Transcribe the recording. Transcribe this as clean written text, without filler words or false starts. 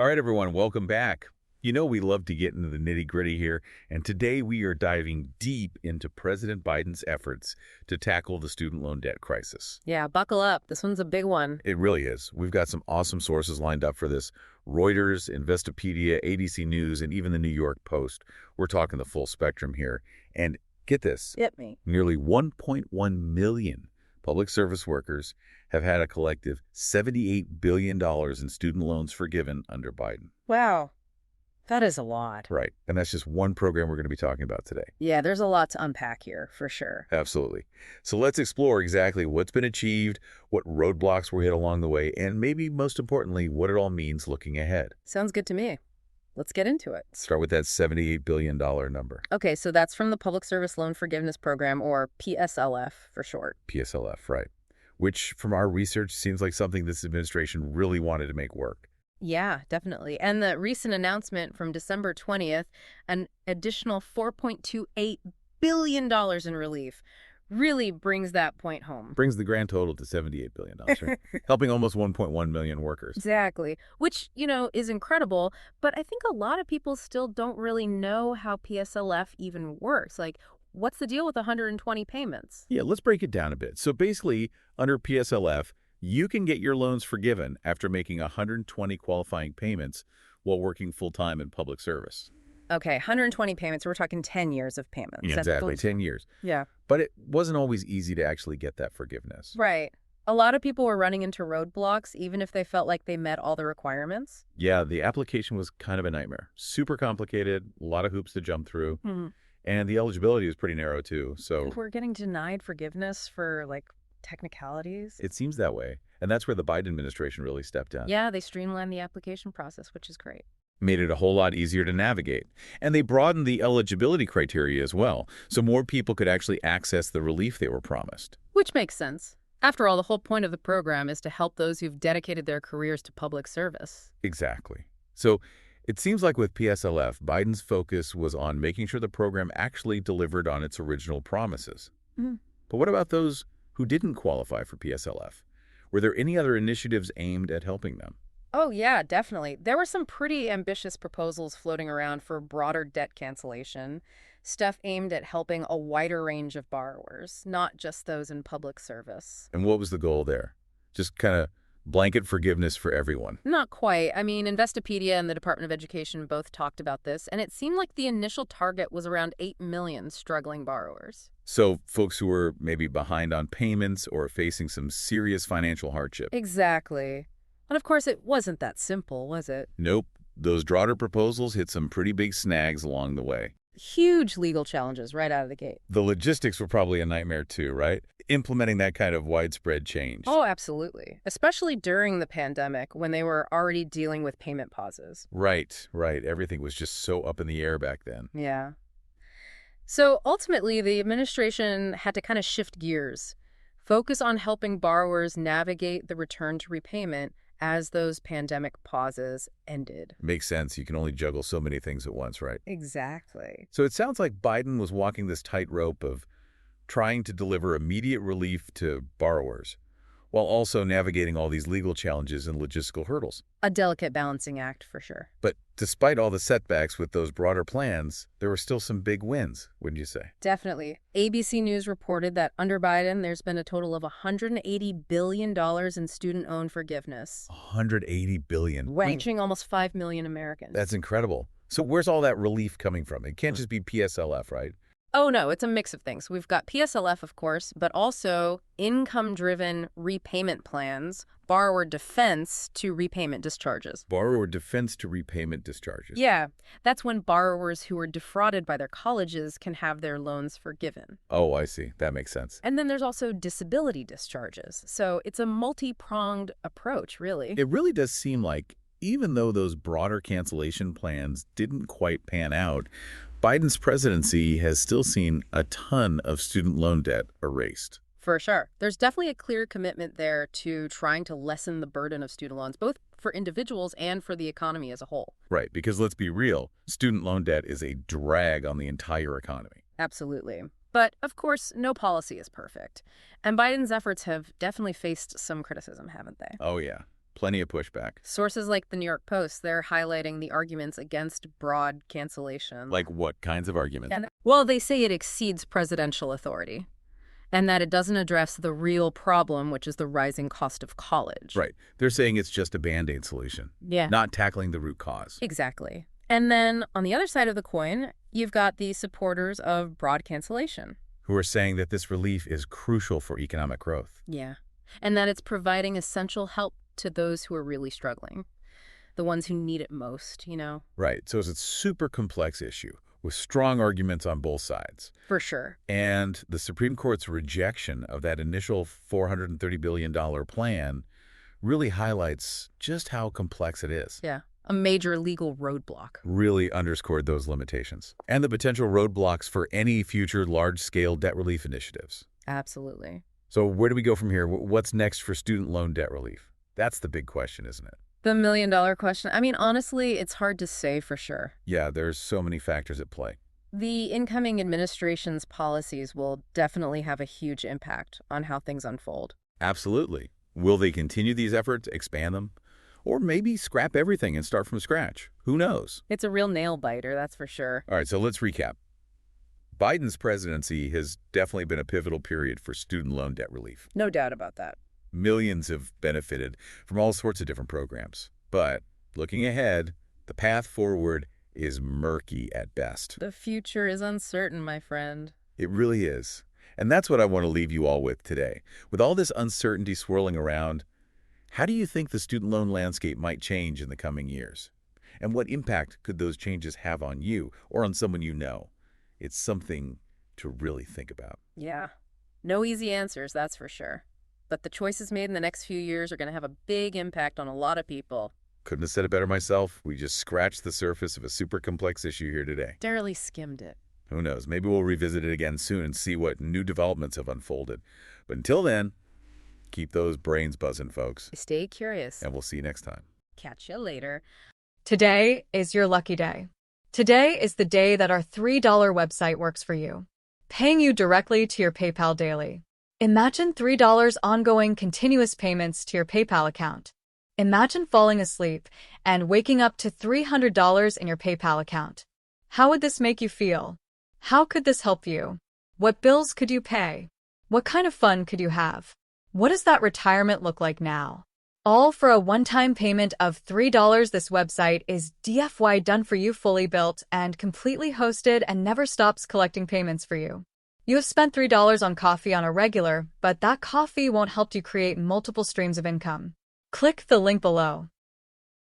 All right, everyone, welcome back. You know we love to get into the nitty-gritty here, and today we are diving deep into President Biden's efforts to tackle the student loan debt crisis. Yeah, buckle up. This one's a big one. It really is. We've got some awesome sources lined up for this. Reuters, Investopedia, ABC News, and even the New York Post. We're talking the full spectrum here. And get this, Hit me. nearly 1.1 million public service workers have had a collective $78 billion in student loans forgiven under Biden. Wow. That is a lot. Right. And that's just one program we're going to be talking about today. Yeah, there's a lot to unpack here, for sure. Absolutely. So let's explore exactly what's been achieved, what roadblocks were hit along the way, and maybe most importantly, what it all means looking ahead. Sounds good to me. Let's get into it. Start with that $78 billion number. Okay, so that's from the Public Service Loan Forgiveness Program, or PSLF for short. PSLF, right. Which, from our research, seems like something this administration really wanted to make work. Yeah, definitely. And the recent announcement from December 20th, an additional $4.28 billion in relief, really brings that point home. Brings the grand total to $78 billion, right? Helping almost 1.1 million workers. Exactly. Which, is incredible. But I think a lot of people still don't really know how PSLF even works. Like, what's the deal with 120 payments? Yeah, let's break it down a bit. So basically, under PSLF, you can get your loans forgiven after making 120 qualifying payments while working full-time in public service. Okay, 120 payments. We're talking 10 years of payments. Yeah, exactly, 10 years. Yeah. But it wasn't always easy to actually get that forgiveness. Right. A lot of people were running into roadblocks, even if they felt like they met all the requirements. Yeah, the application was kind of a nightmare. Super complicated, a lot of hoops to jump through. And the eligibility was pretty narrow, too. So we're getting denied forgiveness for, technicalities. It seems that way. And that's where the Biden administration really stepped in. Yeah, they streamlined the application process, which is great. Made it a whole lot easier to navigate. And they broadened the eligibility criteria as well, so more people could actually access the relief they were promised. Which makes sense. After all, the whole point of the program is to help those who've dedicated their careers to public service. Exactly. So it seems like with PSLF, Biden's focus was on making sure the program actually delivered on its original promises. But what about those who didn't qualify for PSLF? Were there any other initiatives aimed at helping them? Oh, yeah, definitely. There were some pretty ambitious proposals floating around for broader debt cancellation, stuff aimed at helping a wider range of borrowers, not just those in public service. And what was the goal there? Just kind of blanket forgiveness for everyone? Not quite. I mean, Investopedia and the Department of Education both talked about this, and it seemed like the initial target was around 8 million struggling borrowers. So folks who were maybe behind on payments or facing some serious financial hardship. Exactly. And of course, it wasn't that simple, was it? Nope. Those broader proposals hit some pretty big snags along the way. Huge legal challenges right out of the gate. The logistics were probably a nightmare too, right? Implementing that kind of widespread change. Oh, absolutely. Especially during the pandemic when they were already dealing with payment pauses. Right. Everything was just so up in the air back then. Yeah. So ultimately, the administration had to kind of shift gears, focus on helping borrowers navigate the return to repayment as those pandemic pauses ended. Makes sense. You can only juggle so many things at once, right? Exactly. So it sounds like Biden was walking this tightrope of trying to deliver immediate relief to borrowers while also navigating all these legal challenges and logistical hurdles. A delicate balancing act, for sure. But despite all the setbacks with those broader plans, there were still some big wins, wouldn't you say? Definitely. ABC News reported that under Biden, there's been a total of $180 billion in student-owned forgiveness. $180 billion. Reaching almost 5 million Americans. That's incredible. So where's all that relief coming from? It can't just be PSLF, right? Oh, no, it's a mix of things. We've got PSLF, of course, but also income-driven repayment plans, borrower defense to repayment discharges. Borrower defense to repayment discharges. Yeah, that's when borrowers who are defrauded by their colleges can have their loans forgiven. Oh, I see. That makes sense. And then there's also disability discharges. So it's a multi-pronged approach, really. It really does seem like even though those broader cancellation plans didn't quite pan out, Biden's presidency has still seen a ton of student loan debt erased. For sure. There's definitely a clear commitment there to trying to lessen the burden of student loans, both for individuals and for the economy as a whole. Right, because let's be real, student loan debt is a drag on the entire economy. Absolutely. But, of course, no policy is perfect. And Biden's efforts have definitely faced some criticism, haven't they? Oh, yeah. Plenty of pushback. Sources like the New York Post, they're highlighting the arguments against broad cancellation. Like what kinds of arguments? Well, they say it exceeds presidential authority and that it doesn't address the real problem, which is the rising cost of college. Right. They're saying it's just a Band-Aid solution. Yeah. Not tackling the root cause. Exactly. And then on the other side of the coin, you've got the supporters of broad cancellation, who are saying that this relief is crucial for economic growth. Yeah. And that it's providing essential help to those who are really struggling, the ones who need it most, Right. So it's a super complex issue with strong arguments on both sides. For sure. And the Supreme Court's rejection of that initial $430 billion plan really highlights just how complex it is. Yeah. A major legal roadblock. Really underscored those limitations and the potential roadblocks for any future large-scale debt relief initiatives. Absolutely. So where do we go from here? What's next for student loan debt relief? That's the big question, isn't it? The million-dollar question. I mean, honestly, it's hard to say for sure. Yeah, there's so many factors at play. The incoming administration's policies will definitely have a huge impact on how things unfold. Absolutely. Will they continue these efforts, expand them? Or maybe scrap everything and start from scratch? Who knows? It's a real nail-biter, that's for sure. All right, so let's recap. Biden's presidency has definitely been a pivotal period for student loan debt relief. No doubt about that. Millions have benefited from all sorts of different programs. But looking ahead, the path forward is murky at best. The future is uncertain, my friend. It really is. And that's what I want to leave you all with today. With all this uncertainty swirling around, how do you think the student loan landscape might change in the coming years? And what impact could those changes have on you or on someone you know? It's something to really think about. Yeah. No easy answers, that's for sure. But the choices made in the next few years are going to have a big impact on a lot of people. Couldn't have said it better myself. We just scratched the surface of a super complex issue here today. Barely skimmed it. Who knows? Maybe we'll revisit it again soon and see what new developments have unfolded. But until then, keep those brains buzzing, folks. Stay curious. And we'll see you next time. Catch you later. Today is your lucky day. Today is the day that our $3 website works for you, paying you directly to your PayPal daily. Imagine $3 ongoing continuous payments to your PayPal account. Imagine falling asleep and waking up to $300 in your PayPal account. How would this make you feel? How could this help you? What bills could you pay? What kind of fun could you have? What does that retirement look like now? All for a one-time payment of $3. This website is DFY done for you, fully built and completely hosted, and never stops collecting payments for you. You have spent $3 on coffee on a regular, but that coffee won't help you create multiple streams of income. Click the link below.